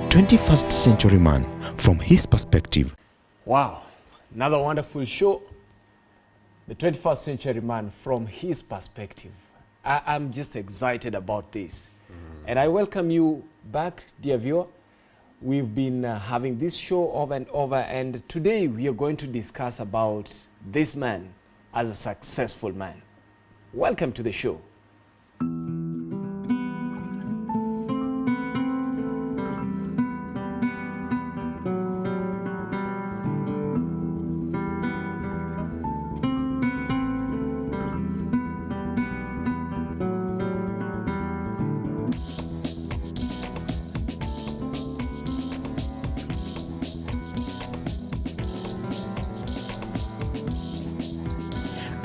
21st century man from his perspective. Wow, another wonderful show. The 21st century man from his perspective. I'm just excited about this. And I welcome you back, dear viewer. We've been having this show over and over, and today we are going to discuss about this man as a successful man. Welcome to the show.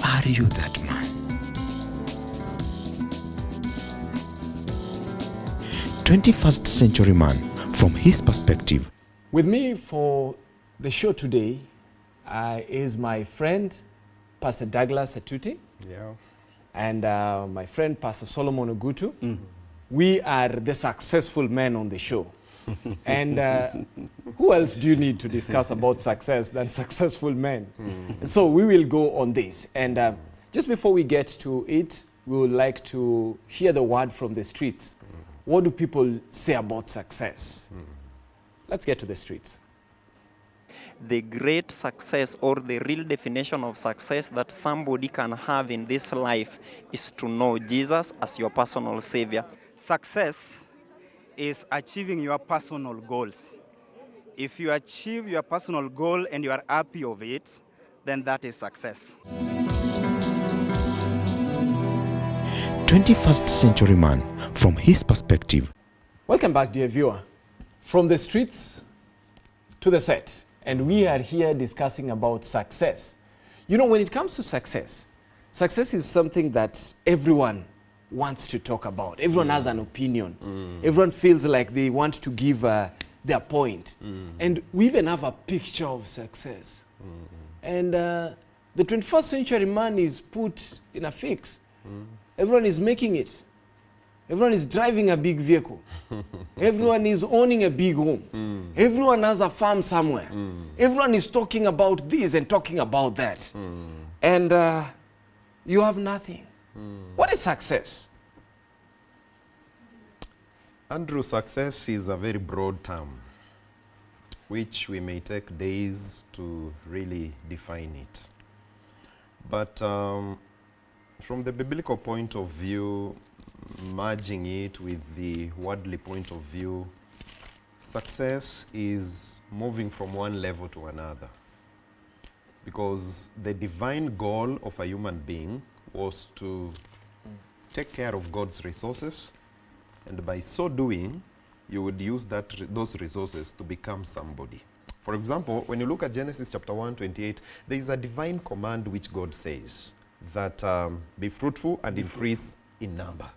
Are you that man? 21st century man from his perspective. With me for the show today is my friend, Pastor Douglas Atuti. Yeah. And my friend, Pastor Solomon Ogutu. We are the successful men on the show. And who else do you need to discuss about success than successful men? And so we will go on this. And just before we get to it, we would like to hear the word from the streets. What do people say about success? Let's get to the streets. The great success or the real definition of success that somebody can have in this life is to know Jesus as your personal savior. Success is achieving your personal goals. If you achieve your personal goal and you are happy of it, then that is success. 21st century man from his perspective. Welcome back, dear viewer. From the streets to the set. And we are here discussing about success. You know, when it comes to success, success is something that everyone wants to talk about. Everyone has an opinion. Everyone feels like they want to give their point. And we even have a picture of success. And the 21st century man is put in a fix. Everyone is making it. Everyone is driving a big vehicle. Everyone is owning a big home. Everyone has a farm somewhere. Everyone is talking about this and talking about that. And you have nothing. What is success? Andrew, success is a very broad term, which we may take days to really define it. But from the biblical point of view, merging it with the worldly point of view, success is moving from one level to another. Because the divine goal of a human being was to take care of God's resources, and by so doing, you would use those resources to become somebody. For example, when you look at Genesis chapter 1:28, there is a divine command which God says that be fruitful and increase in number.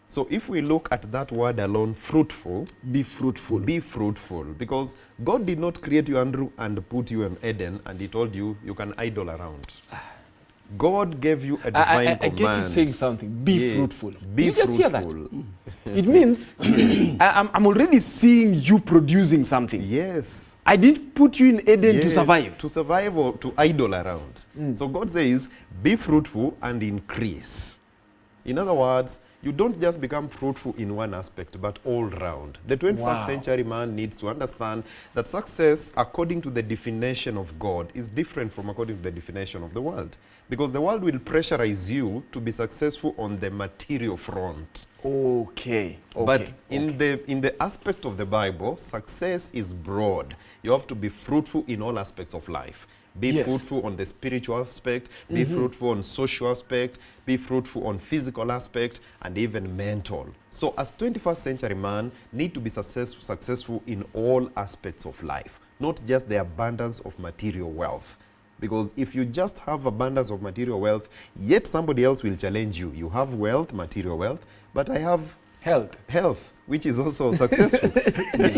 So if we look at that word alone, fruitful, Be fruitful. be fruitful, because God did not create you, Andrew, and put you in Eden, and he told you you can idle around. God gave you a divine command. I get you saying something. Be fruitful. Be you fruitful. just hear that? It means I'm already seeing you producing something. Yes. I didn't put you in Eden to Yes, survive. To survive or to idle around. So God says, be fruitful and increase. In other words, you don't just become fruitful in one aspect, but all round. The 21st century man needs to understand that success, according to the definition of God, is different from according to the definition of the world. Because the world will pressurize you to be successful on the material front. Okay. But in the aspect of the Bible, success is broad. You have to be fruitful in all aspects of life. Be fruitful on the spiritual aspect, be fruitful on social aspect, be fruitful on physical aspect, and even mental. So as 21st century man, need to be successful in all aspects of life, not just the abundance of material wealth. Because if you just have abundance of material wealth, yet somebody else will challenge you. You have wealth, material wealth, but I have health, which is also successful.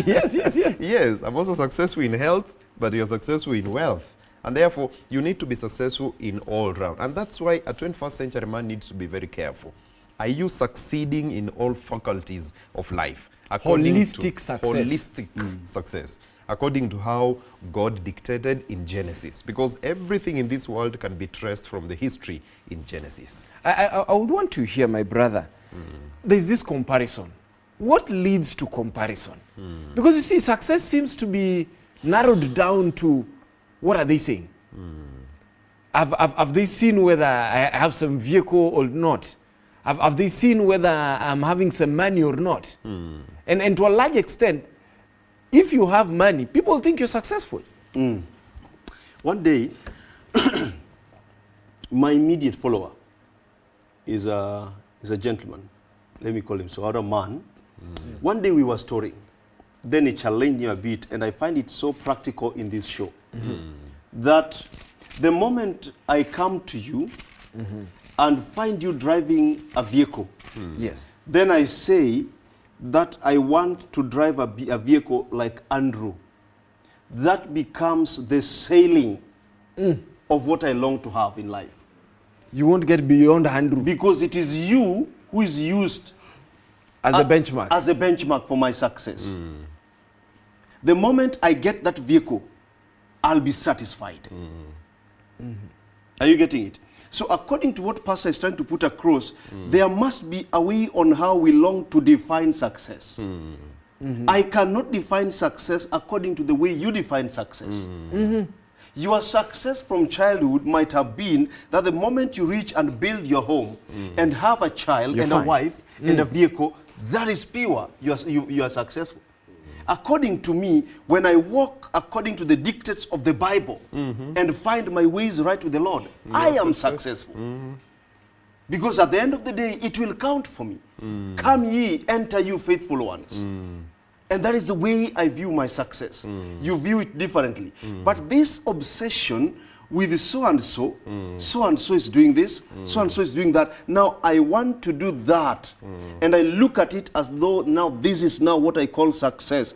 Yes. Yes, I'm also successful in health, but you're successful in wealth. And therefore, you need to be successful in all round. And that's why a 21st century man needs to be very careful. Are you succeeding in all faculties of life? Holistic success. Holistic success. According to how God dictated in Genesis. Because everything in this world can be traced from the history in Genesis. I would want to hear my brother. There's this comparison. What leads to comparison? Because you see, success seems to be narrowed down to what are they saying? Have they seen whether I have some vehicle or not? Have they seen whether I'm having some money or not? And to a large extent, if you have money, people think you're successful. One day, my immediate follower is a gentleman. Let me call him so, or a man. One day we were storing. Then he challenged me a bit, and I find it so practical in this show that the moment I come to you and find you driving a vehicle, Yes. then I say that I want to drive a vehicle like Andrew. That becomes the sailing of what I long to have in life. You won't get beyond Andrew Because it is you who is used as a benchmark. as a benchmark for my success. The moment I get that vehicle, I'll be satisfied. Are you getting it? So according to what Pastor is trying to put across, there must be a way on how we long to define success. I cannot define success according to the way you define success. Your success from childhood might have been that the moment you reach and build your home and have a child You're and fine. a wife and a vehicle, that is pure. You are successful. According to me, when I walk according to the dictates of the Bible and find my ways right with the Lord, I am successful. Because at the end of the day, it will count for me. Come ye, enter you faithful ones. And that is the way I view my success. You view it differently. But this obsession with so-and-so, so-and-so is doing this, so-and-so is doing that. Now I want to do that. And I look at it as though now this is now what I call success.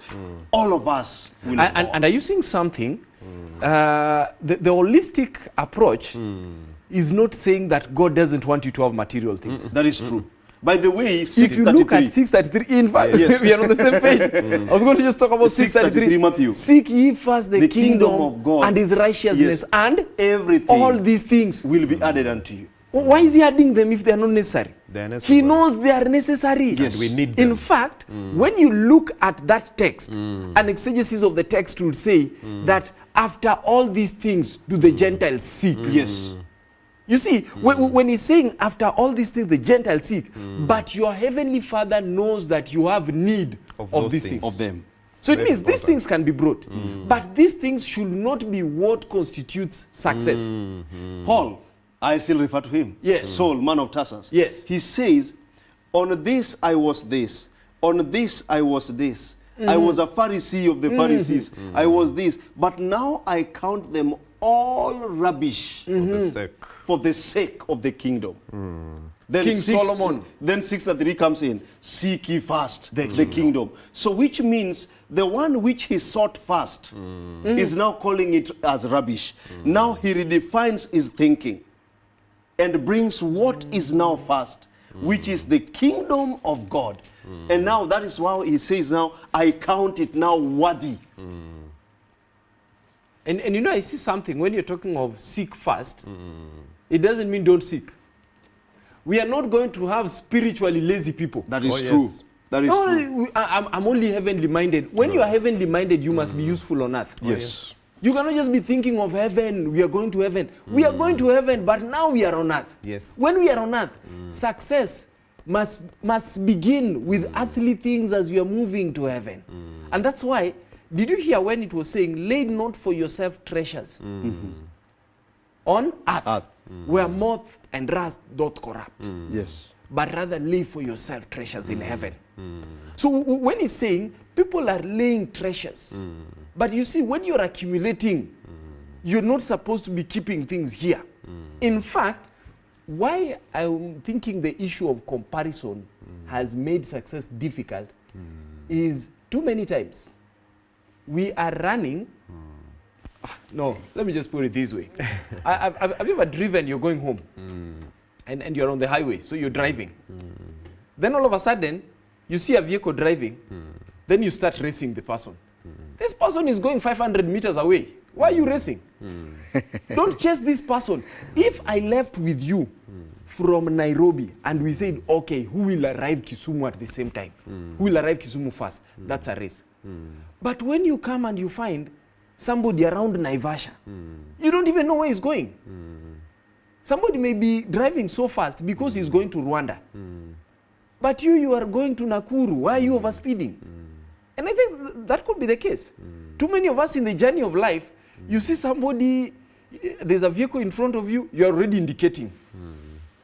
All of us will fall. And are you saying something? The holistic approach is not saying that God doesn't want you to have material things. That is true. By the way, If you look at 633, in fact, Yes. we are on the same page. I was going to just talk about 633. Matthew. Seek ye first the kingdom of God. and his righteousness, Yes. and Everything all these things. will be added unto you. Why is he adding them if they are not necessary? They are necessary. He knows they are necessary. Yes. We need them. In fact, when you look at that text, an exegesis of the text will say that after all these things do the Gentiles seek. Yes. You see, when he's saying after all these things the Gentiles seek, but your heavenly Father knows that you have need Of of those these things. things. Of them. So it Very means these important. things can be brought. But these things should not be what constitutes success. Paul, I still refer to him. Yes. Saul, man of Tarsus. Yes. He says, on this I was this. On this I was this. I was a Pharisee of the Pharisees. I was this. But now I count them all rubbish For the sake. for the sake of the kingdom. Then King Solomon. Then 6:3 comes in. Seek ye first the kingdom. So which means the one which he sought first is now calling it as rubbish. Now he redefines his thinking and brings what is now first, which is the kingdom of God. And now that is why he says now, I count it now worthy. And you know, I see something when you're talking of seek first, it doesn't mean don't seek. We are not going to have spiritually lazy people. That is Oh, true. yes. That is No, true. I'm only heavenly minded. When you are heavenly minded, you must be useful on earth. Yes. You cannot just be thinking of heaven, we are going to heaven. We are going to heaven, but now we are on earth. Yes. When we are on earth, success must begin with earthly things as we are moving to heaven. And that's why, did you hear when it was saying, lay not for yourself treasures on earth, where moth and rust doth corrupt, Yes. but rather lay for yourself treasures in heaven. So when he's saying people are laying treasures, but you see, when you're accumulating, you're not supposed to be keeping things here. In fact, why I'm thinking the issue of comparison has made success difficult is too many times we are running. No, let me just put it this way. Have you ever driven, you're going home, and you're on the highway, so you're driving, Then all of a sudden, you see a vehicle driving, then you start racing the person. This person is going 500 meters away. Why are you racing? Don't chase this person. If I left with you from Nairobi and we said, okay, who will arrive Kisumu at the same time? Who will arrive Kisumu first? That's a race. But when you come and you find somebody around Naivasha, you don't even know where he's going. Somebody may be driving so fast because he's going to Rwanda. But you are going to Nakuru. Why are you overspeeding? And I think that could be the case. Too many of us in the journey of life, you see somebody, there's a vehicle in front of you, you're already indicating.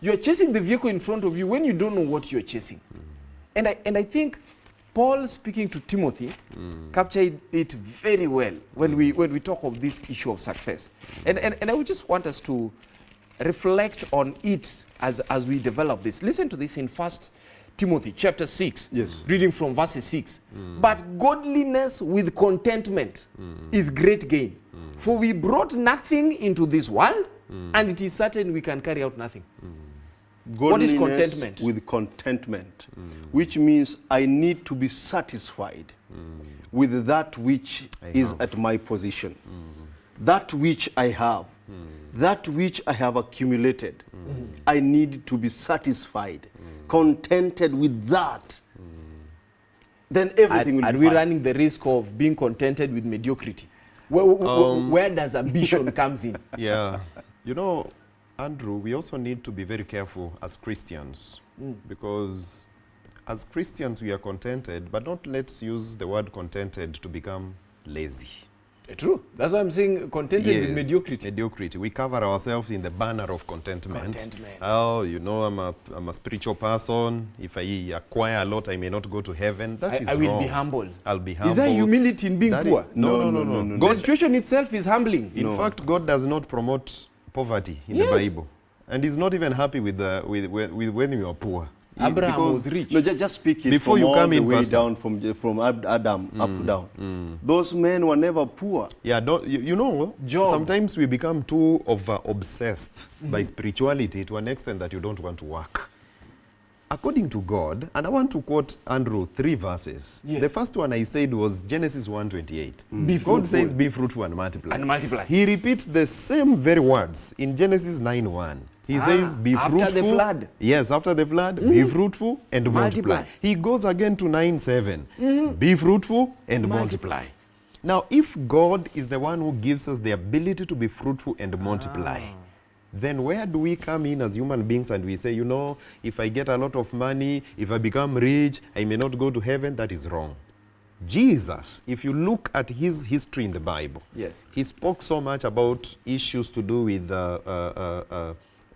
You're chasing the vehicle in front of you when you don't know what you're chasing. And I think Paul, speaking to Timothy, captured it very well when we talk of this issue of success. And I would just want us to reflect on it as we develop this. Listen to this in 1 Timothy chapter 6, reading from verse 6. But godliness with contentment is great gain. For we brought nothing into this world, and it is certain we can carry out nothing. What is contentment? With contentment, which means I need to be satisfied with that which is at my position, that which I have, that which I have accumulated. I need to be satisfied, contented with that. Then everything will be fine. Are we running the risk of being contented with mediocrity? Where does ambition comes in? Yeah. You know, Andrew, we also need to be very careful as Christians, because as Christians we are contented, but don't let's use the word contented to become lazy. True. That's why I'm saying contented with mediocrity. Mediocrity. We cover ourselves in the banner of contentment. Oh, you know, I'm a spiritual person. If I acquire a lot, I may not go to heaven. That is wrong. I will be humble. I'll be humble. Is there humility in being poor? No. The situation itself is humbling. In fact, God does not promote poverty in the Bible. And he's not even happy with when you are poor. Abraham was rich. No, just speak it before from you come all in the way person. down from Adam up to down. Those men were never poor. Yeah, you know, Job. Sometimes we become too obsessed by spirituality to an extent that you don't want to work. According to God, and I want to quote Andrew 3 verses. Yes. The first one I said was Genesis 1:28. Be God fruitful. says, be fruitful and multiply. And multiply. He repeats the same very words in Genesis 9:1. He says, be fruitful. After the flood. Yes, after the flood, be fruitful and multiply. He goes again to 9:7. Be fruitful and multiply. Now, if God is the one who gives us the ability to be fruitful and multiply, then where do we come in as human beings and we say, you know, if I get a lot of money, if I become rich, I may not go to heaven? That is wrong. Jesus, if you look at his history in the Bible, he spoke so much about issues to do with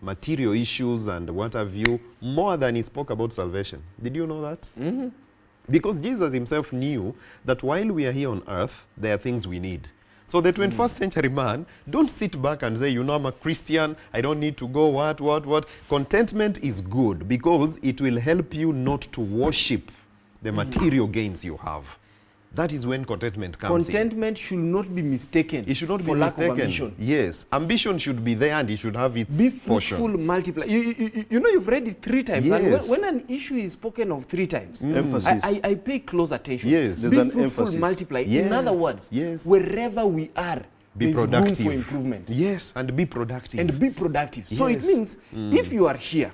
material issues and what have you, more than he spoke about salvation. Did you know that? Because Jesus himself knew that while we are here on earth, there are things we need. So the 21st century man, don't sit back and say, you know, I'm a Christian, I don't need to go what. Contentment is good because it will help you not to worship the material gains you have. That is when contentment comes in. Contentment should not be mistaken. It should not be for lack mistaken. of ambition. Yes, ambition should be there and it should have its Be portion. fruitful, multiply. You know, you've read it 3 times. Yes. And when an issue is spoken of 3 times, Emphasis. I pay close attention. Yes. There's Be an fruitful, emphasis. multiply. Yes. In other words, wherever we are, Be there's productive. room for improvement. Yes, and be productive. And be productive. So it Yes. means if you are here,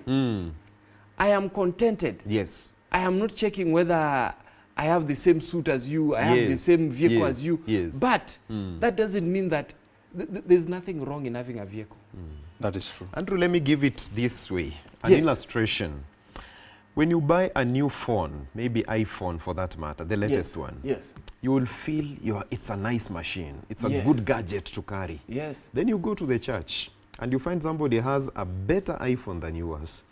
I am contented. Yes. I am not checking whether I have the same suit as you, I have the same vehicle as you. Yes. But that doesn't mean that there's nothing wrong in having a vehicle. That is true. Andrew, let me give it this way. An illustration. When you buy a new phone, maybe iPhone for that matter, the latest one, you will feel it's a nice machine. It's a good gadget to carry. Yes. Then you go to the church and you find somebody has a better iPhone than yours.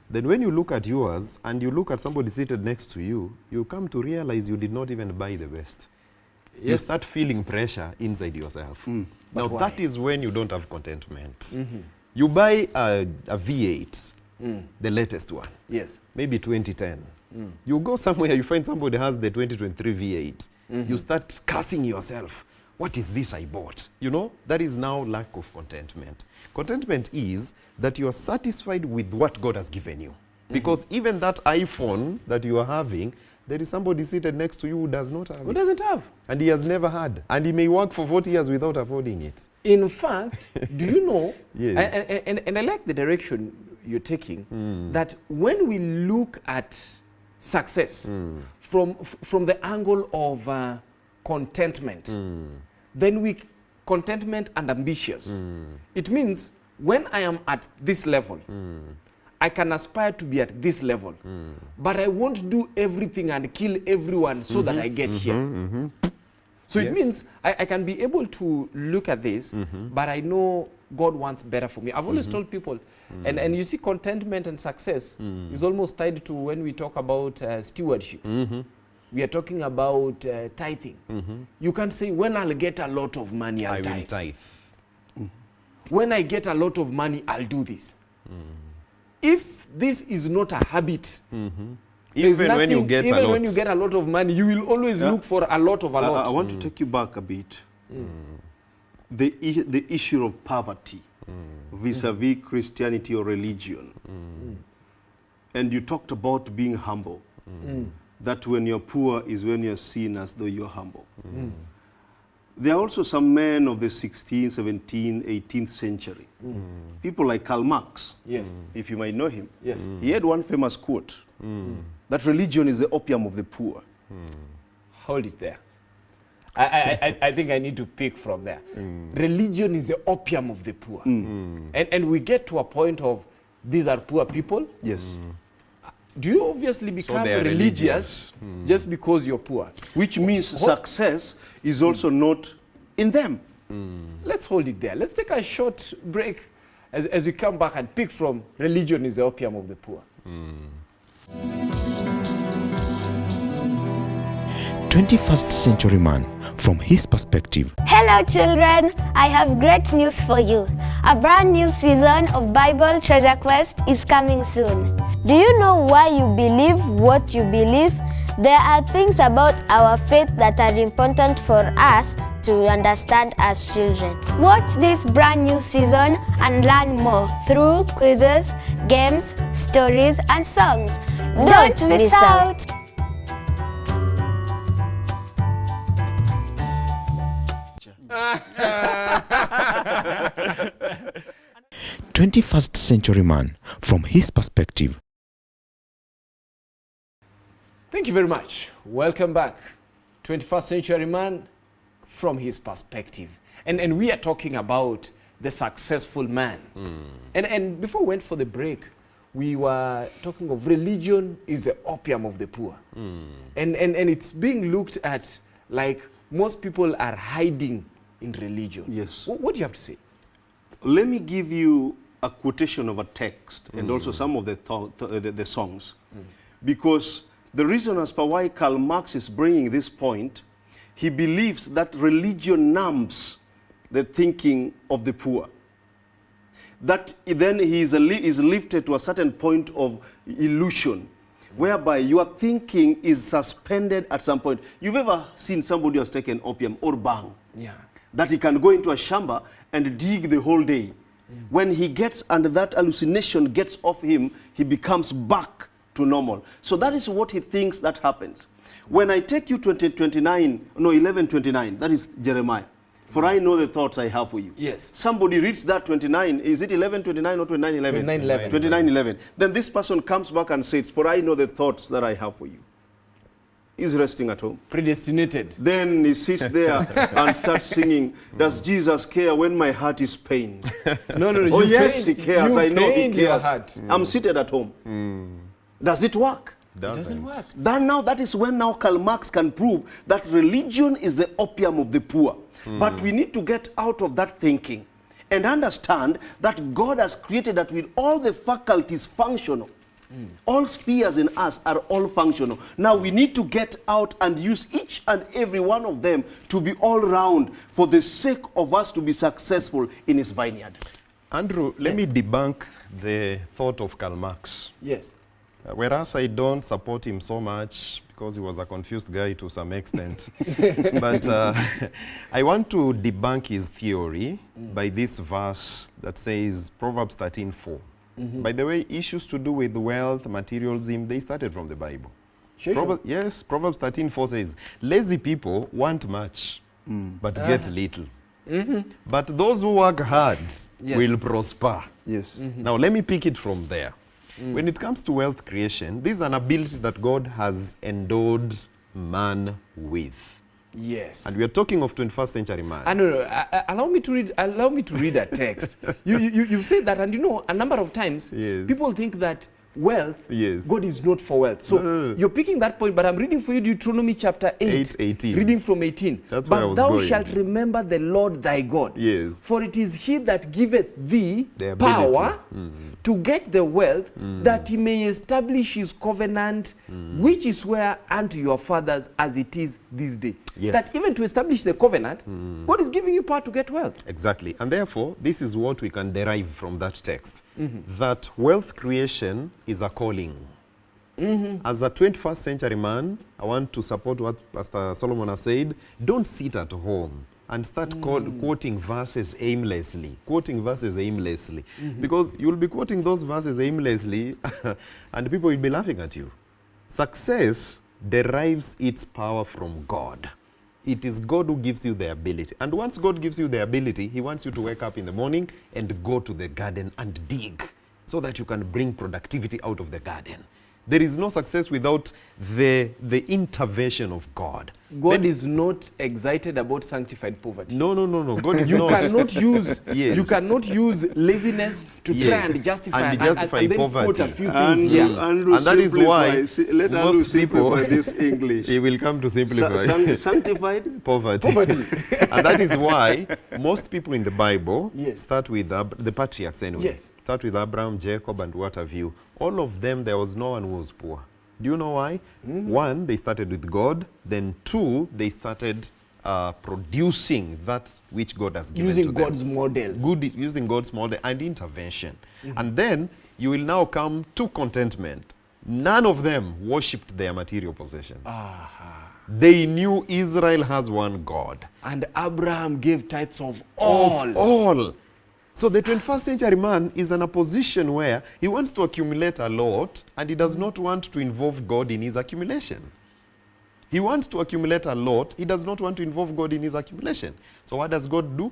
Then when you look at yours and you look at somebody seated next to you, you come to realize you did not even buy the best. You start feeling pressure inside yourself. Now that is when you don't have contentment. You buy a V8, the latest one, maybe 2010. You go somewhere, you find somebody has the 2023 V8. You start cursing yourself. What is this I bought? You know, that is now lack of contentment. Contentment is that you are satisfied with what God has given you. Because even that iPhone that you are having, there is somebody seated next to you who does not have Who it. doesn't have? And he has never had. And he may work for 40 years without affording it. In fact, do you know, Yes. and I like the direction you're taking, that when we look at success from the angle of contentment, then contentment and ambitious. It means when I am at this level, I can aspire to be at this level, but I won't do everything and kill everyone so that I get here. So it Yes. means I can be able to look at this, but I know God wants better for me. I've always told people, and you see contentment and success is almost tied to when we talk about stewardship. We are talking about tithing. You can't say, when I'll get a lot of money, I I'll will tithe. tithe. When I get a lot of money, I'll do this. If this is not a habit, there's Even when you nothing- get a even lot. when you get a lot of money, you will always look for a lot of a lot. I want to take you back a bit. The issue of poverty vis-a-vis Christianity or religion. And you talked about being humble. That when you're poor is when you're seen as though you're humble. There are also some men of the 16th, 17th, 18th century. People like Karl Marx, Yes. if you might know him. Yes. He had one famous quote, that religion is the opium of the poor. Hold it there. I think I need to pick from there. Religion is the opium of the poor. And we get to a point of, these are poor people. Yes. Do you obviously become they are religious just because you're poor? Which means success is also not in them. Let's hold it there. Let's take a short break as we come back and pick from religion is the opium of the poor. 21st century man from his perspective. Hello children, I have great news for you. A brand new season of Bible Treasure Quest is coming soon. Do you know why you believe what you believe? There are things about our faith that are important for us to understand as children. Watch this brand new season and learn more through quizzes, games, stories, and songs. Don't miss out. 21st century man from his perspective. Thank you very much. Welcome back. 21st century man from his perspective. And we are talking about the successful man. And before we went for the break, we were talking of religion is the opium of the poor. And it's being looked at like most people are hiding in religion. Yes. What do you have to say? Let me give you a quotation of a text and also some of the songs. Because the reason as per why Karl Marx is bringing this point, he believes that religion numbs the thinking of the poor. That then he is lifted to a certain point of illusion, whereby your thinking is suspended at some point. You've ever seen somebody who has taken opium or bang? Yeah. That he can go into a shamba and dig the whole day. When he gets under that hallucination gets off him, he becomes back to normal. So that is what he thinks that happens. When I take you 11:29, that is Jeremiah. For I know the thoughts I have for you. Yes. Somebody reads that 29. Is it 11:29 or 29:11? 29:11. 29:11. Then this person comes back and says, for I know the thoughts that I have for you. He's resting at home. Predestinated. Then he sits there and starts singing, does Jesus care when my heart is pained? No. Oh you yes, he pained- cares. you I know he pained your cares. heart. I'm seated at home. Does it work? Doesn't work. That is when now Karl Marx can prove that religion is the opium of the poor. But we need to get out of that thinking and understand that God has created that with all the faculties functional. All spheres in us are all functional. Now we need to get out and use each and every one of them to be all round for the sake of us to be successful in his vineyard. Andrew, let me debunk the thought of Karl Marx. Yes. Whereas I don't support him so much because he was a confused guy to some extent. But I want to debunk his theory by this verse that says, Proverbs 13:4. By the way, issues to do with wealth, materialism, they started from the Bible. Sure. Yes, Proverbs 13:4 says, lazy people want much, but get little. But those who work hard will prosper. Yes. Now, let me pick it from there. When it comes to wealth creation, this is an ability that God has endowed man with. Yes. And we are talking of 21st century man. Allow me to read a text. You've said that, and you know, a number of times, Yes. people think that wealth, Yes. God is not for wealth. So No. you're picking that point, but I'm reading for you Deuteronomy chapter 8, 8:18. reading from 18. That's where I but was thou going. shalt remember the Lord thy God. Yes. For it is he that giveth thee The ability. power to get the wealth, that he may establish his covenant, which is swear unto your fathers as it is this day. Yes. That even to establish the covenant, God is giving you power to get wealth. Exactly. And therefore, this is what we can derive from that text. That wealth creation is a calling. As a 21st century man, I want to support what Pastor Solomon has said. Don't sit at home and start quoting verses aimlessly. Because you'll be quoting those verses aimlessly and people will be laughing at you. Success derives its power from God. It is God who gives you the ability. And once God gives you the ability, he wants you to wake up in the morning and go to the garden and dig so that you can bring productivity out of the garden. There is no success without the intervention of God. God is not excited about sanctified poverty. No. God is You not. cannot use Yes. you cannot use laziness to Yes. try and justify And justify and then poverty. quote a few things Andrew, here. Andrew, And that is why let Andrew most people- simplify this English. He will come to simplify. Sanctified? Poverty. And that is why most people in the Bible Yes. start with the patriarchs anyway. Yes. Start with Abraham, Jacob, and what have you. All of them, there was no one who was poor. Do you know why? One, they started with God. Then two, they started producing that which God has given to Using them. God's model. Using God's model and intervention. And then you will now come to contentment. None of them worshipped their material possession. They knew Israel has one God. And Abraham gave tithes of all. Of all. So the 21st century man is in a position where he wants to accumulate a lot and he does not want to involve God in his accumulation. He wants to accumulate a lot. He does not want to involve God in his accumulation. So what does God do?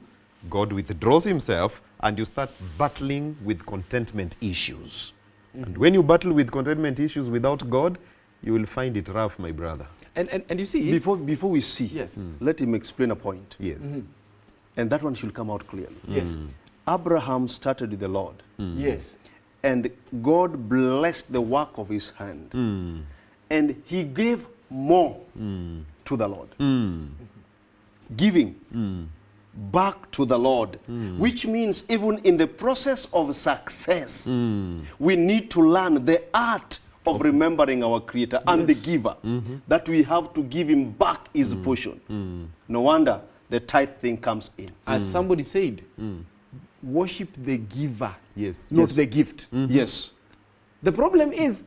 God withdraws himself and you start battling with contentment issues. And when you battle with contentment issues without God, you will find it rough, my brother. And you see, Before we see, Yes. let him explain a point. Yes. And that one should come out clearly. yes, Abraham started with the Lord. yes, And God blessed the work of his hand. And he gave more to the Lord. Giving back to the Lord. Which means even in the process of success, we need to learn the art of remembering our Creator and the giver. That we have to give him back his portion. No wonder the tithe thing comes in. as somebody said, worship the giver, Yes. not the gift. Yes. The problem is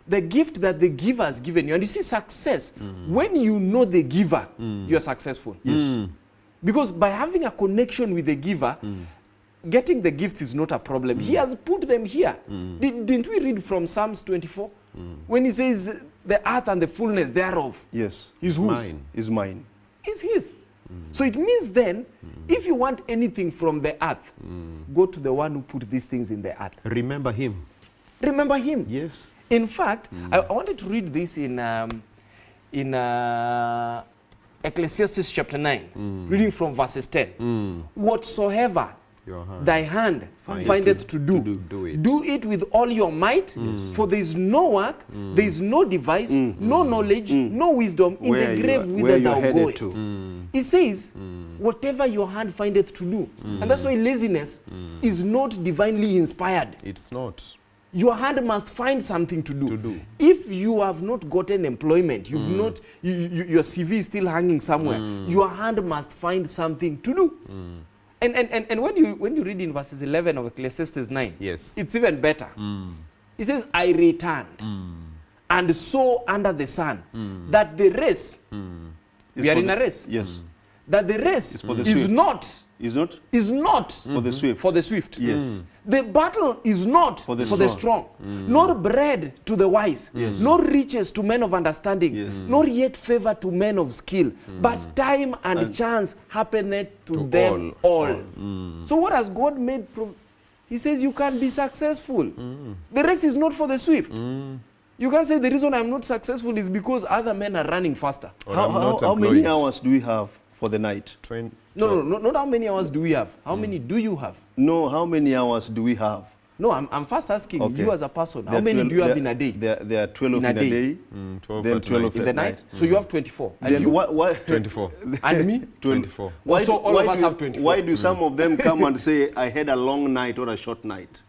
the gift that the giver has given you. And you see, success, when you know the giver, you are successful. Yes. Because by having a connection with the giver, getting the gifts is not a problem. He has put them here. Didn't we read from Psalms 24? When he says, the earth and the fullness thereof Yes. is whose? Mine. Is mine. Is his. So it means then, if you want anything from the earth, go to the one who put these things in the earth. Remember him. Remember him. Yes. In fact, I wanted to read this in Ecclesiastes chapter 9, reading from verses 10. Whatsoever Your hand thy hand finds findeth to do, do it. it with all your might, for there is no work, there is no device, no knowledge, no wisdom in Where the you grave are- whither where you're thou headed goest. to. It says, whatever your hand findeth to do. And that's why laziness is not divinely inspired. It's not. Your hand must find something to do. To do. If you have not gotten employment, you've not, your CV is still hanging somewhere, your hand must find something to do. And when you read in verses 11 of Ecclesiastes 9, Yes. it's even better. It says, I returned and saw under the sun that the race, we are in a race, Yes. that the race for the is swift. not Is not? is not For the swift. for the swift. Yes. The battle is not for the strong, nor bread to the wise, nor riches to men of understanding, nor yet favor to men of skill, but time and chance happeneth to them all. So what has God made? He says you can be successful. The race is not for the swift. You can't say the reason I'm not successful is because other men are running faster. Or I'm not How many employed. hours do we have for the night? No, not how many hours do we have. How many do you have? No, how many hours do we have? No, I'm first asking Okay. you as a person. There How are many 12 do you have there- in a day? There are 12 In in a a day. day. 12 Then at 12 night. In the night? So you have 24. And Then you? why 24. And me? 24. Why So do- all why of us do- have 24. Why do some of them come and say, I had a long night or a short night?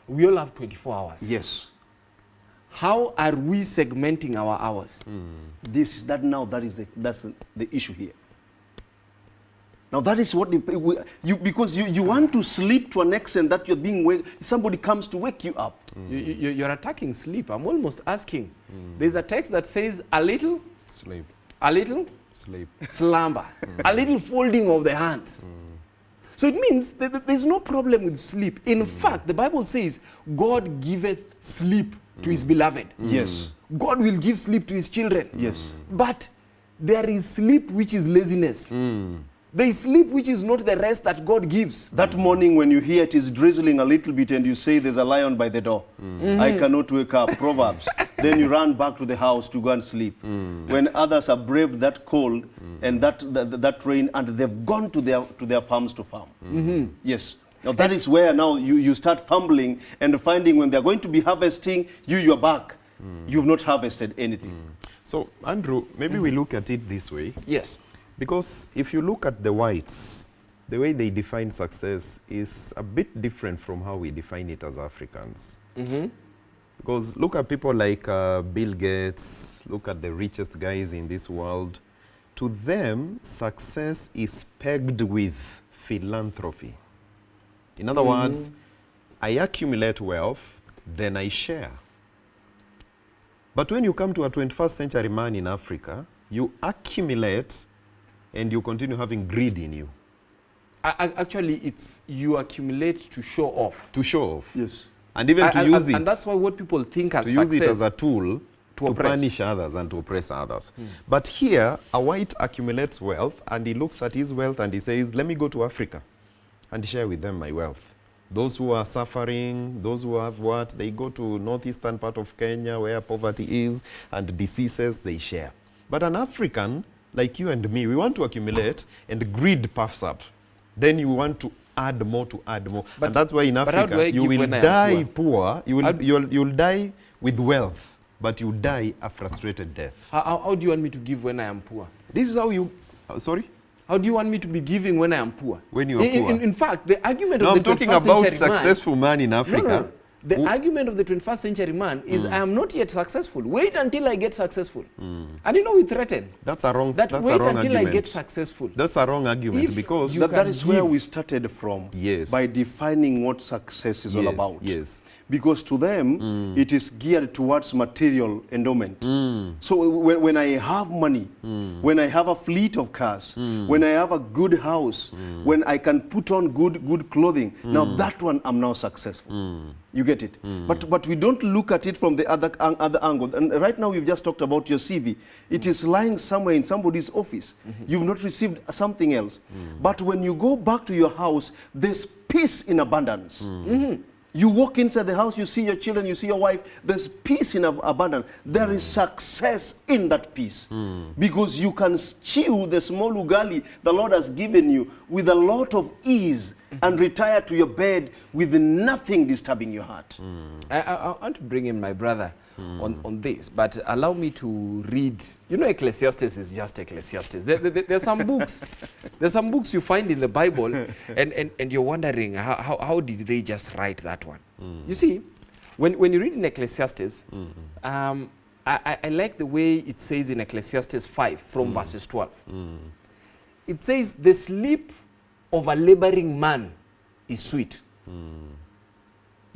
We all have 24 hours. Yes. How are we segmenting our hours? That's the issue here. Now that is what because you want to sleep to an extent that you're being somebody comes to wake you up. You're attacking sleep. I'm almost asking. There's a text that says a little, Sleep. a little Sleep. slumber, a little folding of the hands. So it means that there's no problem with sleep. In fact, the Bible says God giveth sleep to his beloved. Yes. God will give sleep to his children. Yes. But there is sleep which is laziness. There is sleep which is not the rest that God gives. That morning when you hear it is drizzling a little bit and you say there's a lion by the door. I cannot wake up. Proverbs. Then you run back to the house to go and sleep. When others have braved that cold and that rain and they've gone to their farms to farm. Yes. Now that is where now you start fumbling and finding when they're going to be harvesting, you're back. You've not harvested anything. So, Andrew, maybe we look at it this way. Yes. Because if you look at the whites, the way they define success is a bit different from how we define it as Africans. Because look at people like Bill Gates, look at the richest guys in this world. To them, success is pegged with philanthropy. In other words, I accumulate wealth, then I share. But when you come to a 21st century man in Africa, you accumulate and you continue having greed in you. Actually, it's you accumulate to show off. To show off. Yes. And even to use it. And that's why what people think as to success. use it as a tool to oppress. punish others and to oppress others. But here, a white accumulates wealth and he looks at his wealth and he says, let me go to Africa and share with them my wealth. Those who are suffering, those who have what, they go to northeastern part of Kenya where poverty is and diseases, they share. But an African, like you and me, we want to accumulate and greed puffs up. Then you want to add more to add more. But- and that's why in but how do I Africa, you give will when I am die poor. You'll die with wealth, but you die a frustrated death. How do you want me to give when I am poor? This is how you, sorry? How do you want me to be giving when I am poor? When you are poor. In fact, the argument No, of I'm the 21st talking about century successful man in Africa. No. The argument of the 21st century man is I am not yet successful. Wait until I get successful. And you know we threaten. That's a wrong, That that's wait a wrong until argument. I get successful. That's a wrong argument If because you That can is where give. we started from. Yes. By defining what success is all Yes, about. yes. Because to them, it is geared towards material endowment. So when I have money, when I have a fleet of cars, when I have a good house, when I can put on good clothing, now that one I'm now successful. You get it? But we don't look at it from the other angle. And right now we've just talked about your CV. It is lying somewhere in somebody's office. You've not received something else. But when you go back to your house, there's peace in abundance. You walk inside the house, you see your children, you see your wife, there's peace in abundance. There is success in that peace. Because you can chew the small ugali the Lord has given you with a lot of ease and retire to your bed with nothing disturbing your heart. I want to bring in my brother on this, but allow me to read. You know, Ecclesiastes is just Ecclesiastes. There's some books. There's some books you find in the Bible, and you're wondering how did they just write that one? You see, when you read in Ecclesiastes, I like the way it says in Ecclesiastes 5 from verses 12. It says, the sleep of a laboring man is sweet.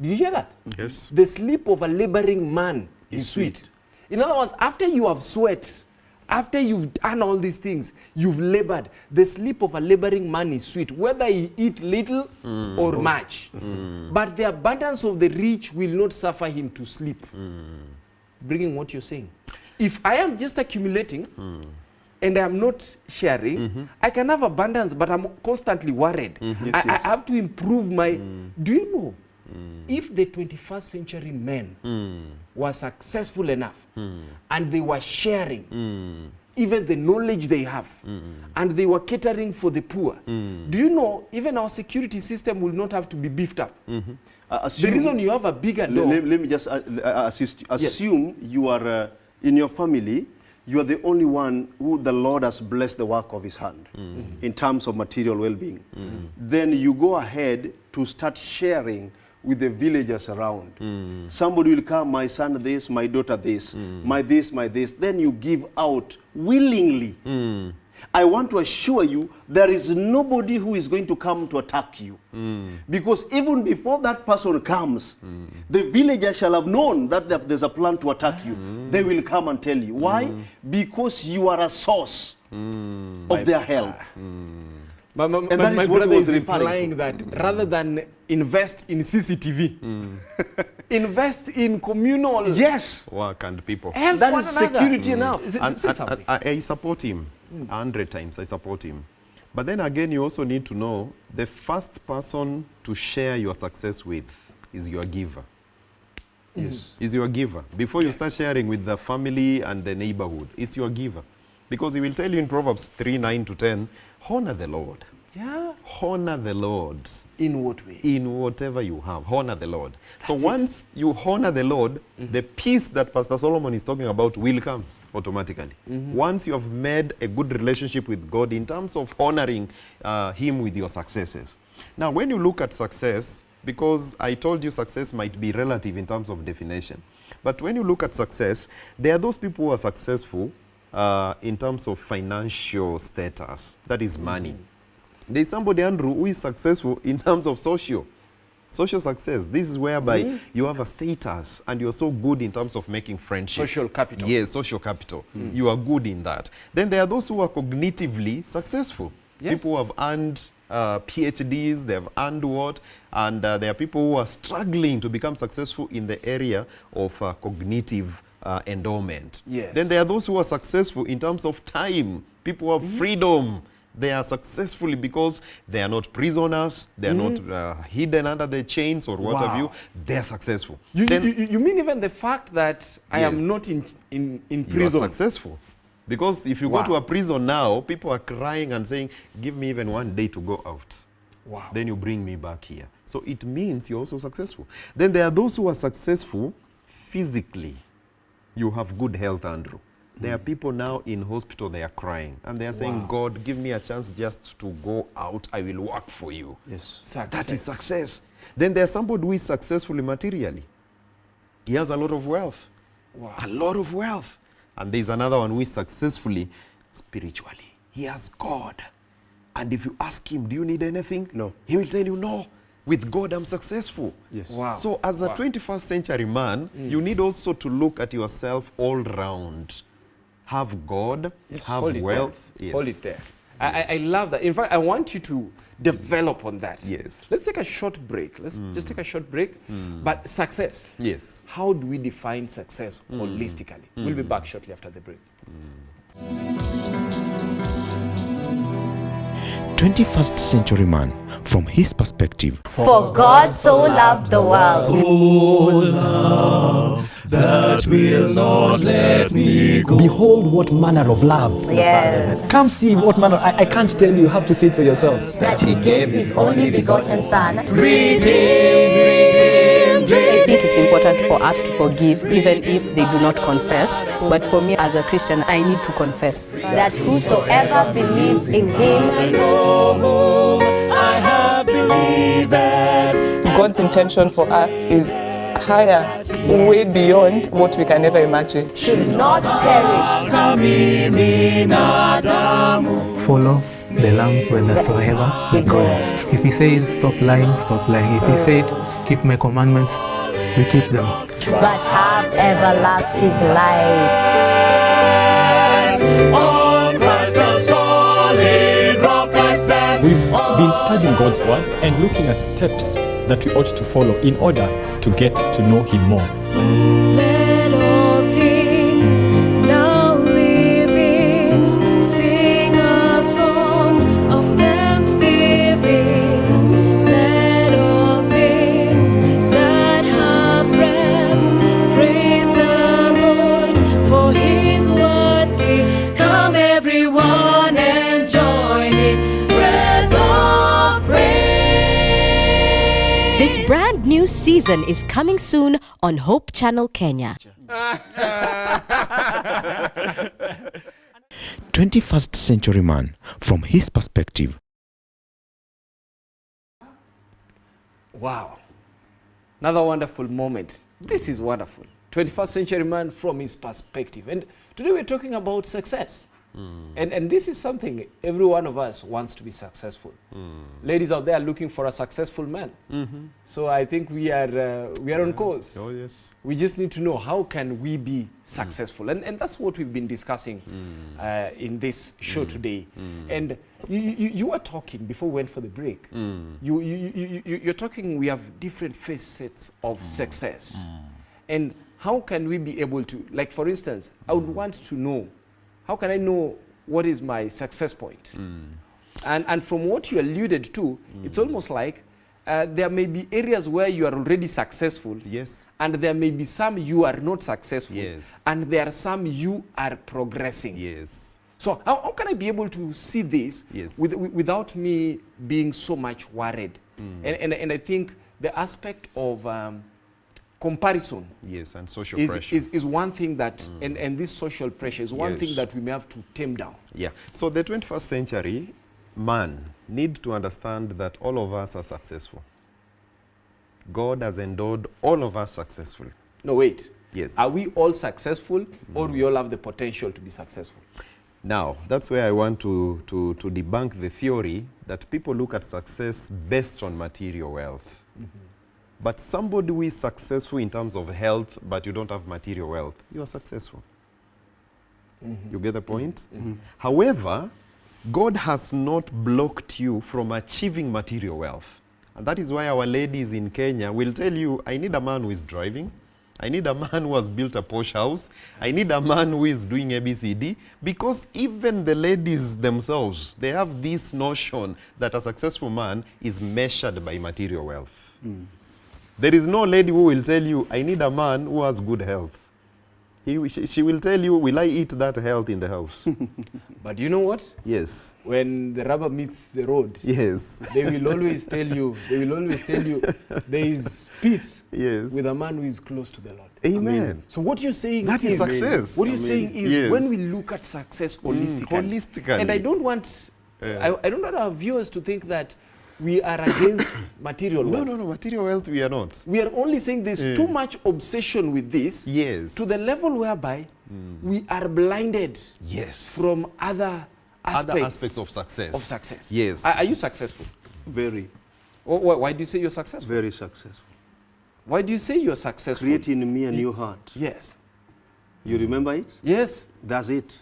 Did you hear that? Yes. The sleep of a laboring man is sweet. In other words, after you have sweat after you've done all these things, you've labored. The sleep of a laboring man is sweet, whether he eat little or much. But the abundance of the rich will not suffer him to sleep. Bringing what you're saying. If I am just accumulating and I'm not sharing, I can have abundance, but I'm constantly worried. I have to improve my... Do you know, if the 21st century men were successful enough and they were sharing even the knowledge they have and they were catering for the poor, do you know, even our security system will not have to be beefed up. The reason you have a bigger door... Let me just assist you. Assume you are in your family, you are the only one who the Lord has blessed the work of his hand in terms of material well-being. Then you go ahead to start sharing with the villagers around. Somebody will come, my son this, my daughter this, my this, my this. Then you give out willingly. I want to assure you, there is nobody who is going to come to attack you. Because even before that person comes, the villagers shall have known that there's a plan to attack you. They will come and tell you. Why? Because you are a source of their help. My brother is implying that rather than invest in CCTV, invest in communal work and people. That is security enough. I support him 100 times. I support him. But then again, you also need to know the first person to share your success with is your giver. Is your giver. Before you start sharing with the family and the neighborhood, it's your giver. Because he will tell you in Proverbs 3:9-10, honor the Lord. Yeah. Honor the Lord. In what way? In whatever you have. Honor the Lord. So once you honor the Lord, the peace that Pastor Solomon is talking about will come automatically. Once you have made a good relationship with God in terms of honoring him with your successes. Now, when you look at success, because I told you success might be relative in terms of definition. But when you look at success, there are those people who are successful in terms of financial status, that is money. There's somebody, Andrew, who is successful in terms of social success. This is whereby you have a status and you're so good in terms of making friendships. Social capital. Yes, social capital. You are good in that. Then there are those who are cognitively successful. People who have earned PhDs, they have earned what, and there are people who are struggling to become successful in the area of cognitive endowment. Then there are those who are successful in terms of time. People who have freedom. They are successful because they are not prisoners. They are not hidden under the chains or what have you. They are successful. You mean even the fact that I am not in prison? You are successful. Because if you go to a prison now, people are crying and saying, give me even one day to go out. Then you bring me back here. So it means you're also successful. Then there are those who are successful physically. You have good health, Andrew. There are people now in hospital, they are crying. And they are saying, God, give me a chance just to go out. I will work for you. That is success. Then there's somebody who is successfully materially. He has a lot of wealth. A lot of wealth. And there's another one who is successfully spiritually. He has God. And if you ask him, do you need anything? No. He will tell you, no. With God, I'm successful. So as a 21st century man, you need also to look at yourself all round. Have God, have wealth. Hold it there. I love that. In fact, I want you to develop on that. Let's take a short break. Let's just take a short break. But success. How do we define success holistically? We'll be back shortly after the break. 21st century man from his perspective. For God so loved the world. Oh, love that will not let me go. Behold what manner of love. Yes. Come see what manner. I can't tell you. You have to see it for yourselves. That he gave his only begotten Son. I think it's important for us to forgive even if they do not confess. But for me as a Christian, I need to confess. That whosoever believes in him, I have believed. God's intention for us is higher, way beyond what we can ever imagine. should not perish. Follow the Lamb whithersoever he goeth. If he says stop lying, stop lying. If he said keep my commandments, we keep them. But have everlasting life. On Christ the solid rock I stand. We've been studying God's word and looking at steps that we ought to follow in order to get to know Him more. Let all things now living sing a song of thanksgiving. Let all things that have breath praise the Lord, for His worthy. Come everyone and join in breath of praise. This brand new season is coming soon on Hope Channel Kenya. 21st century man from his perspective. Wow. Another wonderful moment. This is wonderful. 21st century man from his perspective. And today we're talking about success. And this is something every one of us wants to be successful. Ladies out there are looking for a successful man. So I think we are on course. Oh, yes. We just need to know how can we be successful. And that's what we've been discussing in this show today. And you were talking before we went for the break. You're talking, we have different facets of success. And how can we be able to, like for instance, I would want to know, how can I know what is my success point? And from what you alluded to, it's almost like there may be areas where you are already successful. Yes. And there may be some you are not successful. Yes. And there are some you are progressing. Yes. So how can I be able to see this without me being so much worried? And I think the aspect of comparison, yes, and social pressure is one thing that, and this social pressure is one thing that we may have to tame down. Yeah. So the 21st century man need to understand that all of us are successful. God has endowed all of us successful. No, wait. Yes. Are we all successful, or we all have the potential to be successful? Now, that's where I want to debunk the theory that people look at success based on material wealth. But somebody who is successful in terms of health, but you don't have material wealth, you are successful. You get the point? However, God has not blocked you from achieving material wealth. And that is why our ladies in Kenya will tell you, I need a man who is driving. I need a man who has built a posh house. I need a man who is doing ABCD. Because even the ladies themselves, they have this notion that a successful man is measured by material wealth. There is no lady who will tell you, I need a man who has good health. She will tell you, will I eat that health in the house? But you know what? Yes. When the rubber meets the road, yes, they will always tell you, there is peace with a man who is close to the Lord. Amen. So what you're saying that is success. What you're saying is when we look at success holistically, and I don't want our viewers to think that we are against material wealth. No, material wealth we are not. We are only saying there's too much obsession with this to the level whereby we are blinded from other aspects of success. Yes. Are you successful? Very. Why do you say you're successful? Very successful. Why do you say you're successful? Creating in me a new heart. Yes. You remember it? Yes. That's it.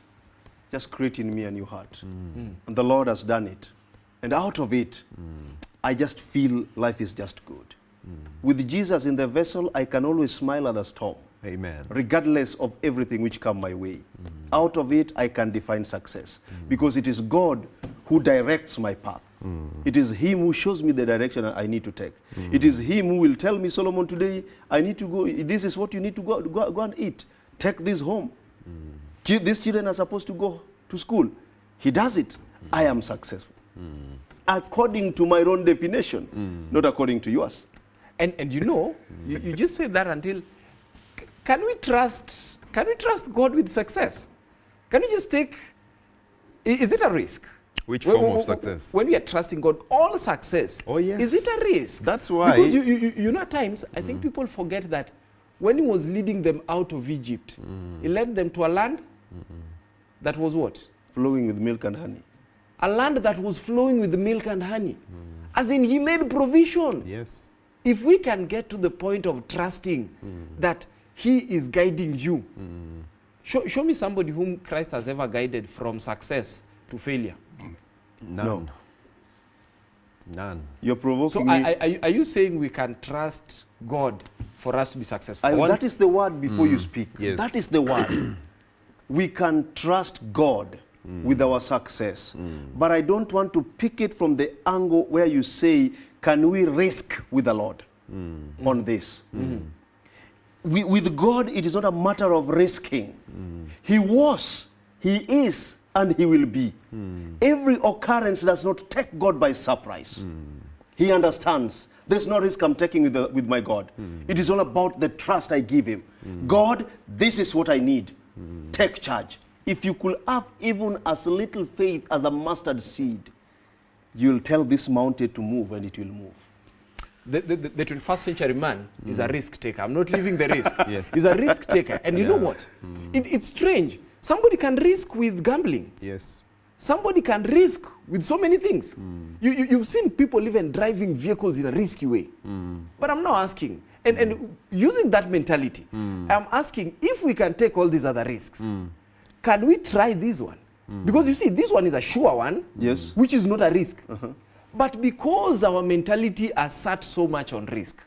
Just creating in me a new heart. And the Lord has done it. And out of it, I just feel life is just good. With Jesus in the vessel, I can always smile at the storm. Amen. Regardless of everything which come my way. Out of it, I can define success. Because it is God who directs my path. It is Him who shows me the direction I need to take. It is Him who will tell me, Solomon, today, I need to go, this is what you need to go and eat. Take this home. These children are supposed to go to school. He does it. I am successful. According to my own definition, not according to yours. And you know, you just said that until, can we trust God with success? Can we just take, is it a risk? Which form of success? When we are trusting God, all success, is it a risk? That's why. Because you know at times, I think people forget that when He was leading them out of Egypt, He led them to a land that was what? Flowing with milk and honey. A land that was flowing with milk and honey. As in, He made provision. Yes. If we can get to the point of trusting that He is guiding you, Show me somebody whom Christ has ever guided from success to failure. None. No. None. You're provoking So me. are you saying we can trust God for us to be successful? That is the word before you speak. Yes. That is the word. We can trust God with our success. But I don't want to pick it from the angle where you say, can we risk with the Lord on this? With God, it is not a matter of risking. He was, He is, and He will be. Every occurrence does not take God by surprise. He understands. There's no risk I'm taking with my God. It is all about the trust I give Him. God, this is what I need. Take charge. If you could have even as little faith as a mustard seed, you'll tell this mountain to move and it will move. The 21st century man is a risk taker. I'm not leaving the risk. Yes. He's a risk taker. And you know what? It's strange. Somebody can risk with gambling. Yes. Somebody can risk with so many things. You've seen people even driving vehicles in a risky way. But I'm now asking, and using that mentality, I'm asking if we can take all these other risks, can we try this one? Because you see, this one is a sure one, Yes. which is not a risk. But because our mentality has sat so much on risk,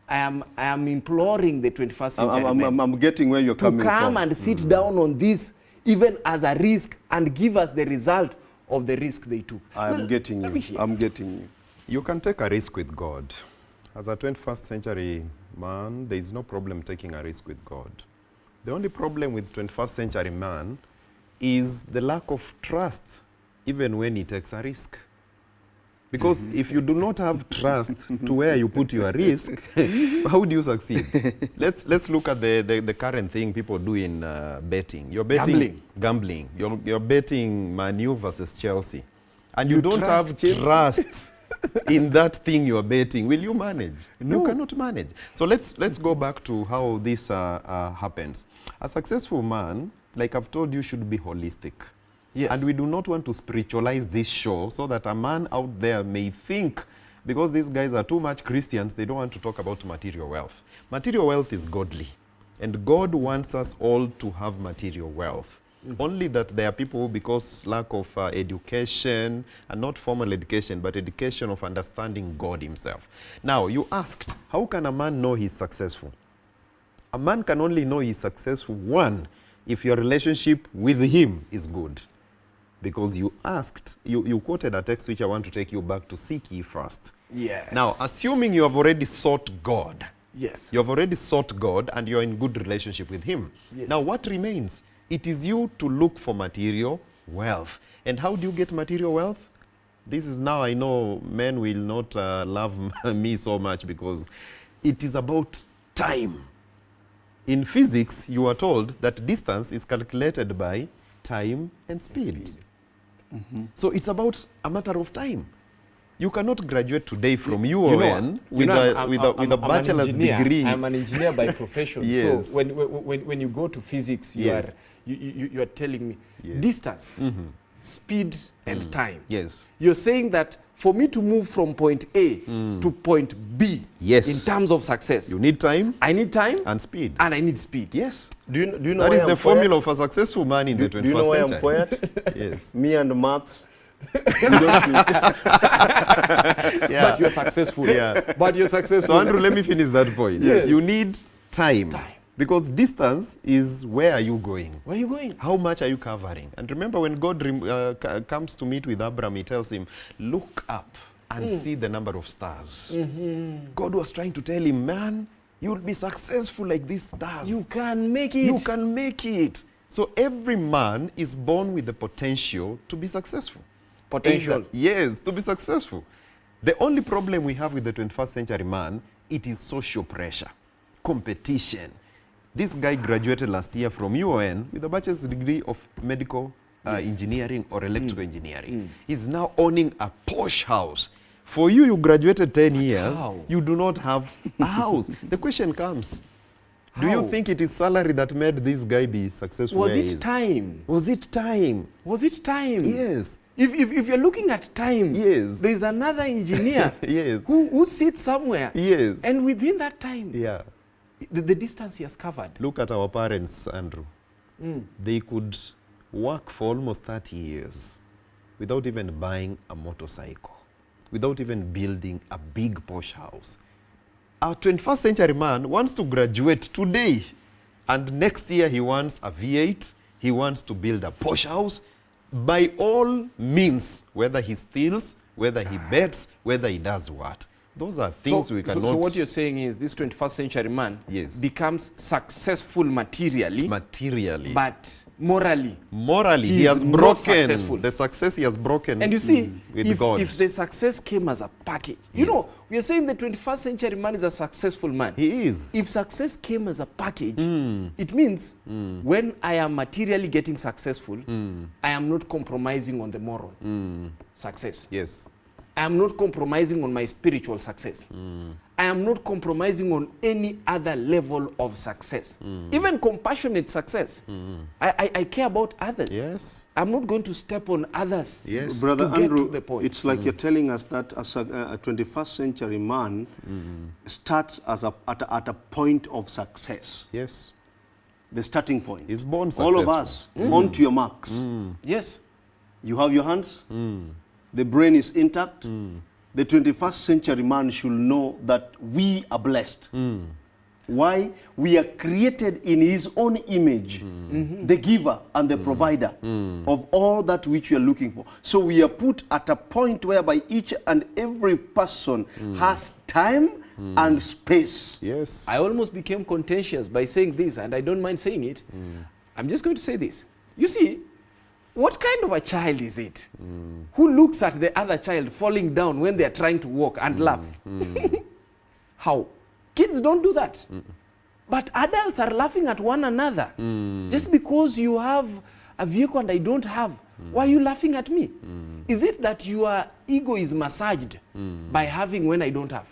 I am imploring the 21st century men I'm getting where you're to coming come from. and sit down on this, even as a risk, and give us the result of the risk they took. I'm getting let me you. hear. I'm getting you. You can take a risk with God. As a 21st century man, there is no problem taking a risk with God. The only problem with 21st century man is the lack of trust, even when he takes a risk. Because if you do not have trust to where you put your risk, how do you succeed? Let's look at the current thing people do in betting. You're betting gambling. You're betting Man U versus Chelsea, and you don't have trust in that thing you're betting. Will you manage? No. You cannot manage. So let's go back to how this happens. A successful man, like I've told you, should be holistic. Yes. And we do not want to spiritualize this show so that a man out there may think, because these guys are too much Christians, they don't want to talk about material wealth. Material wealth is godly. And God wants us all to have material wealth. Only that there are people, because lack of education, and not formal education, but education of understanding God Himself. Now, you asked, how can a man know he's successful? A man can only know he's successful, one, if your relationship with Him is good. Because you asked, you quoted a text which I want to take you back to: seek ye first. Yes. Now, assuming you have already sought God. Yes. You have already sought God and you're in good relationship with Him. Yes. Now, what remains? It is you to look for material wealth. And how do you get material wealth? This is now, I know men will not love me so much, because it is about time. In physics, you are told that distance is calculated by time and speed. So it's about a matter of time. You cannot graduate today from UON with a bachelor's degree. I'm an engineer by profession. Yes. So when you go to physics, you are telling me distance, speed, and time. Yes. You're saying that for me to move from point A to point B, in terms of success, you need time. I need time and speed. And I need speed. Yes. Do you know that why is I'm the quiet? formula of a successful man in the 21st century. Do you know why I'm quiet? Yes. Me and maths. But you're successful. Yeah. But you're successful. So Andrew, let me finish that point. Yes. You need time. Because distance is where are you going? Where are you going? How much are you covering? And remember, when God comes to meet with Abraham, He tells him, look up and see the number of stars. God was trying to tell him, man, you'll be successful like these stars. You can make it. You can make it. So every man is born with the potential to be successful. Potential. Yes, to be successful. The only problem we have with the 21st century man, it is social pressure, competition. This guy graduated last year from UON with a bachelor's degree of medical engineering or electrical engineering. He's now owning a posh house. For you, you graduated 10 years, you do not have a house. The question comes, do you think it is salary that made this guy be successful? Was it time? Was it time? Was it time? Yes. If you're looking at time, yes, there's another engineer yes, who sits somewhere. Yes. And within that time, yeah, the distance he has covered. Look at our parents, Andrew. they could work for almost 30 years without even buying a motorcycle, without even building a big posh house. Our 21st century man wants to graduate today, and next year he wants a V8, he wants to build a posh house. By all means, whether he steals, whether he bets, whether he does what. Those are things we cannot... So what you're saying is this 21st century man becomes successful materially, but morally he has broken successful. the success he has broken. And you see, with God. if the success came as a package, you know, we are saying the 21st century man is a successful man. He is. If success came as a package, it means when I am materially getting successful, I am not compromising on the moral success. Yes. I am not compromising on my spiritual success. I am not compromising on any other level of success. Even compassionate success. I care about others. Yes. I'm not going to step on others. Yes. Brother to get Andrew, to the point. it's like you're telling us that as a 21st century man starts as at a point of success. Yes. The starting point. He's born successful. All of us, onto your marks. Yes. You have your hands. The brain is intact. The 21st century man should know that we are blessed. Why? We are created in his own image, the giver and the provider of all that which we are looking for. So we are put at a point whereby each and every person has time and space. Yes. I almost became contentious by saying this, and I don't mind saying it. I'm just going to say this. You see, what kind of a child is it who looks at the other child falling down when they are trying to walk and laughs? How? Kids don't do that. But adults are laughing at one another. Just because you have a vehicle and I don't have, why are you laughing at me? Is it that your ego is massaged by having when I don't have?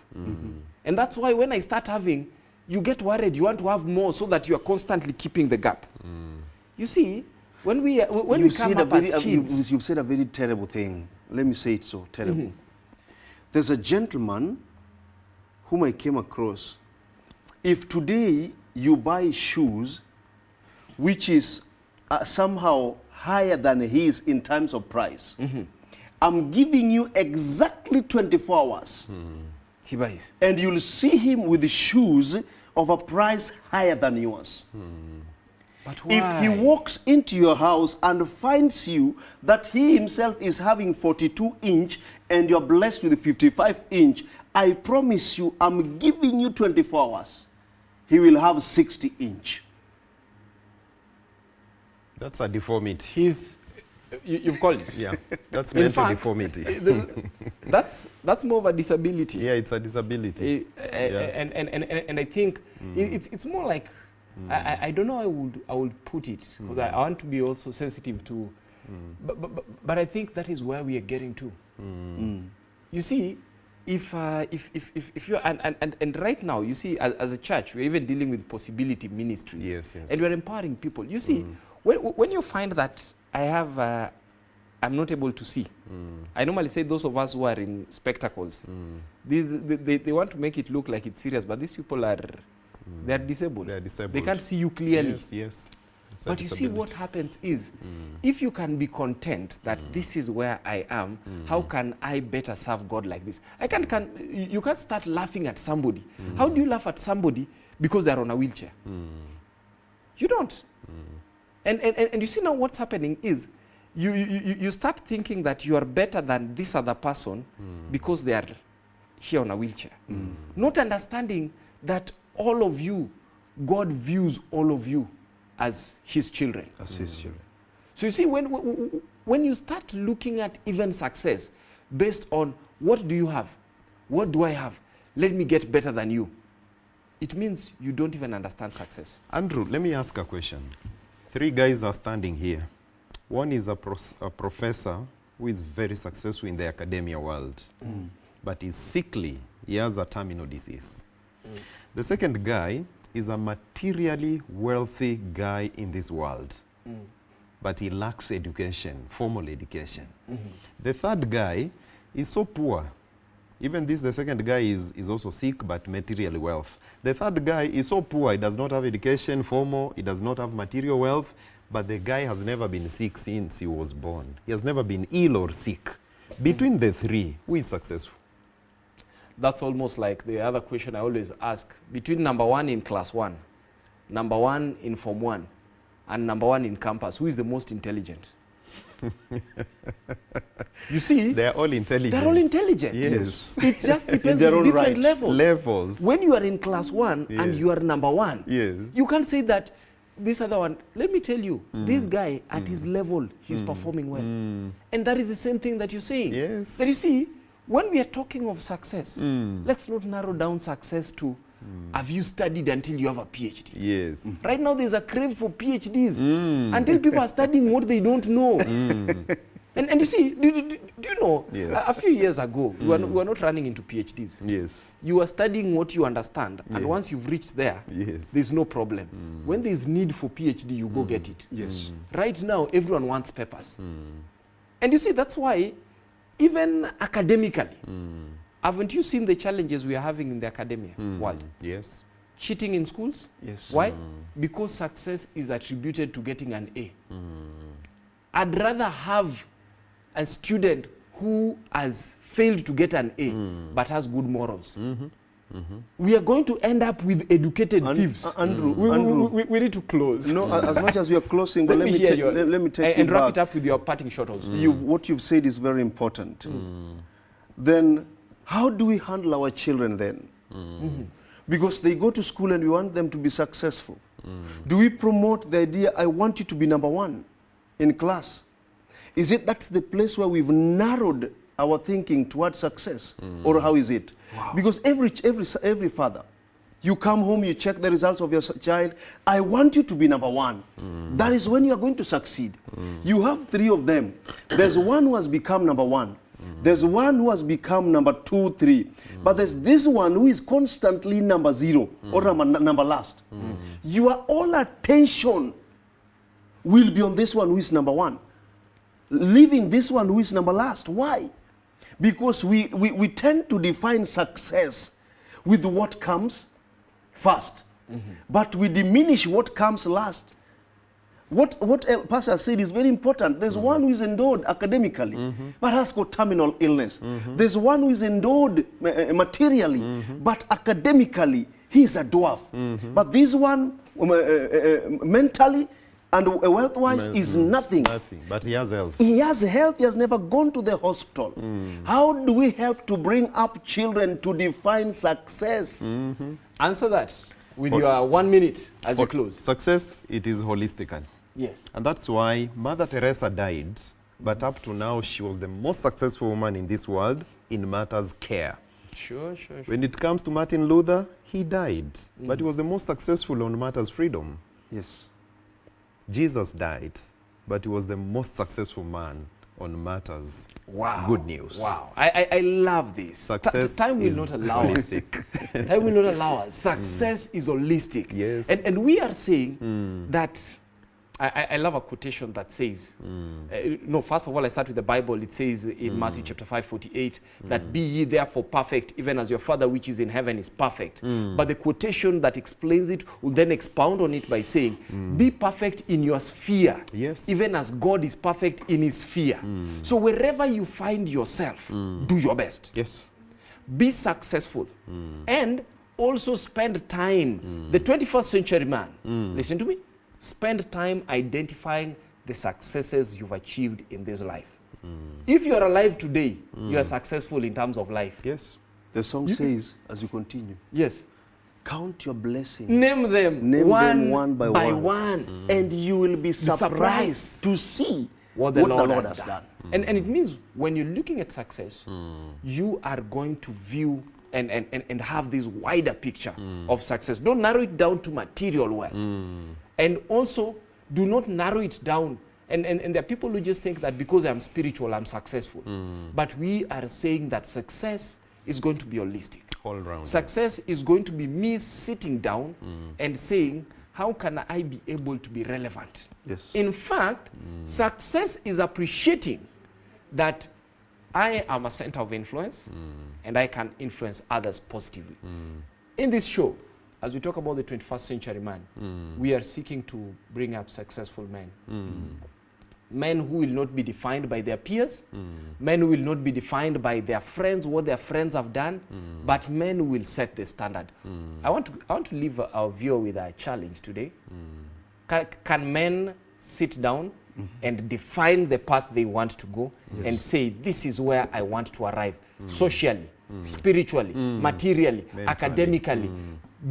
And that's why when I start having, you get worried, you want to have more so that you are constantly keeping the gap. You see, when we come up as kids... You've said a very terrible thing. Let me say it so terrible. There's a gentleman whom I came across. If today you buy shoes, which is somehow higher than his in terms of price, I'm giving you exactly 24 hours. He buys. And you'll see him with shoes of a price higher than yours. But why? If he walks into your house and finds you that he himself is having 42 inch and you're blessed with 55 inch, I promise you, I'm giving you 24 hours. He will have 60 inch. That's a deformity. You've called it? Yeah, that's mental deformity. That's more of a disability. Yeah, it's a disability. And I think it's more like, I don't know how I would put it, because I want to be also sensitive to, but I think that is where we are getting to. You see, if you're, and right now, you see, as a church, we're even dealing with possibility ministry. Yes. And we're empowering people. You see, when you find that I have, I'm not able to see. I normally say those of us who are in spectacles, they want to make it look like it's serious, but these people are, they are disabled. They are disabled. They can't see you clearly. Yes. But you see, what happens is, if you can be content that this is where I am, how can I better serve God like this? You can't start laughing at somebody. How do you laugh at somebody because they're on a wheelchair? You don't. And you see now what's happening is, you start thinking that you are better than this other person because they are here on a wheelchair. Not understanding that all of you, God views all of you as his children. As his children. So you see, when you start looking at even success based on what do you have, what do I have, let me get better than you, it means you don't even understand success. Andrew, let me ask a question. 3 guys are standing here. One is a professor who is very successful in the academia world, but is sickly. He has a terminal disease. The second guy is a materially wealthy guy in this world, but he lacks education, formal education. The third guy is so poor, Even this, the second guy is also sick, but material wealth. The third guy is so poor, he does not have education, formal, he does not have material wealth, but the guy has never been sick since he was born. He has never been ill or sick. Between the three, who is successful? That's almost like the other question I always ask. Between number one in class 1, number one in form 1, and number one in campus, who is the most intelligent? You see, they are all intelligent. They're all intelligent. Yes. It just depends on different levels. When you are in class 1 and you are number 1, you can't say that this other one, let me tell you, this guy at his level, he's performing well. And that is the same thing that you're saying. Yes. That you see, when we are talking of success, let's not narrow down success to have you studied until you have a PhD? Yes. Right now there's a crave for PhDs until people are studying what they don't know. And you see, do you know, a few years ago, we were not running into PhDs. Yes. You are studying what you understand, and once you've reached there, there's no problem. When there's need for PhD, you go get it. Yes. Right now, everyone wants papers. And you see, that's why, even academically, haven't you seen the challenges we are having in the academia world? Yes. Cheating in schools? Yes. Why? Because success is attributed to getting an A. I'd rather have a student who has failed to get an A but has good morals. We are going to end up with educated thieves. Andrew, we need to close. No, as much as we are closing, but let me take you and wrap back. it up with your parting shot also. What you've said is very important. Then, how do we handle our children then? Because they go to school and we want them to be successful. Do we promote the idea, I want you to be number 1 in class? Is it that's the place where we've narrowed our thinking towards success? Or how is it? Because every father, you come home, you check the results of your child, I want you to be number 1. That is when you are going to succeed. You have 3 of them. There's one who has become number 1. There's one who has become number 2, 3. But there's this one who is constantly number 0 or number last. Your all attention will be on this one who is number 1. Leaving this one who is number last. Why? Because we tend to define success with what comes first. But we diminish what comes last. What Pastor said is very important. There's one who is endowed academically, but has got terminal illness. There's one who is endowed materially, but academically, he is a dwarf. But this one, mentally and wealth-wise, is nothing. But he has health. He has health. He has never gone to the hospital. How do we help to bring up children to define success? Answer that with your 1 minute as you close. Success, it is holistical. Yes. And that's why Mother Teresa died, but up to now, she was the most successful woman in this world in matters care. Sure. When it comes to Martin Luther, he died, but he was the most successful on matters freedom. Yes. Jesus died, but he was the most successful man on matters good news. Wow. I love this. Success time will is not allow holistic. Time will not allow us. Success is holistic. Yes. And we are saying that I love a quotation that says, no, first of all, I start with the Bible. It says in Matthew chapter 5:48 that be ye therefore perfect, even as your Father which is in heaven is perfect. But the quotation that explains it will then expound on it by saying, be perfect in your sphere, even as God is perfect in his sphere. So wherever you find yourself, do your best. Yes. Be successful. And also spend time. The 21st century man, listen to me, spend time identifying the successes you've achieved in this life. If you are alive today, you are successful in terms of life. Yes. The song says, as you continue, yes, count your blessings. Name them one by one. And you will be surprised to see what the Lord has done. And it means when you're looking at success, you are going to view and have this wider picture of success. Don't narrow it down to material wealth. And also, do not narrow it down. And there are people who just think that because I'm spiritual, I'm successful. But we are saying that success is going to be holistic. All round. Success is going to be me sitting down and saying, how can I be able to be relevant? Yes. In fact, success is appreciating that I am a center of influence, and I can influence others positively. In this show, as we talk about the 21st century man, we are seeking to bring up successful men. Men who will not be defined by their peers, men who will not be defined by their friends, what their friends have done, but men who will set the standard. I want to leave our viewer with a challenge today. Can men sit down and define the path they want to go and say, this is where I want to arrive, socially, spiritually, materially, academically.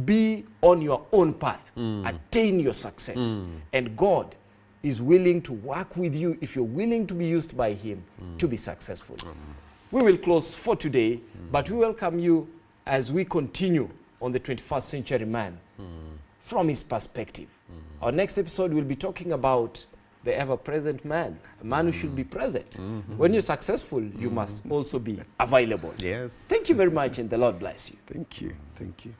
Be on your own path, attain your success, and God is willing to work with you if you're willing to be used by him to be successful. We will close for today, but we welcome you as we continue on the 21st century man from his perspective. Our next episode will be talking about the ever-present man, a man who should be present. When you're successful, you must also be available. Yes. Thank you very much, and the Lord bless you. Thank you. Thank you.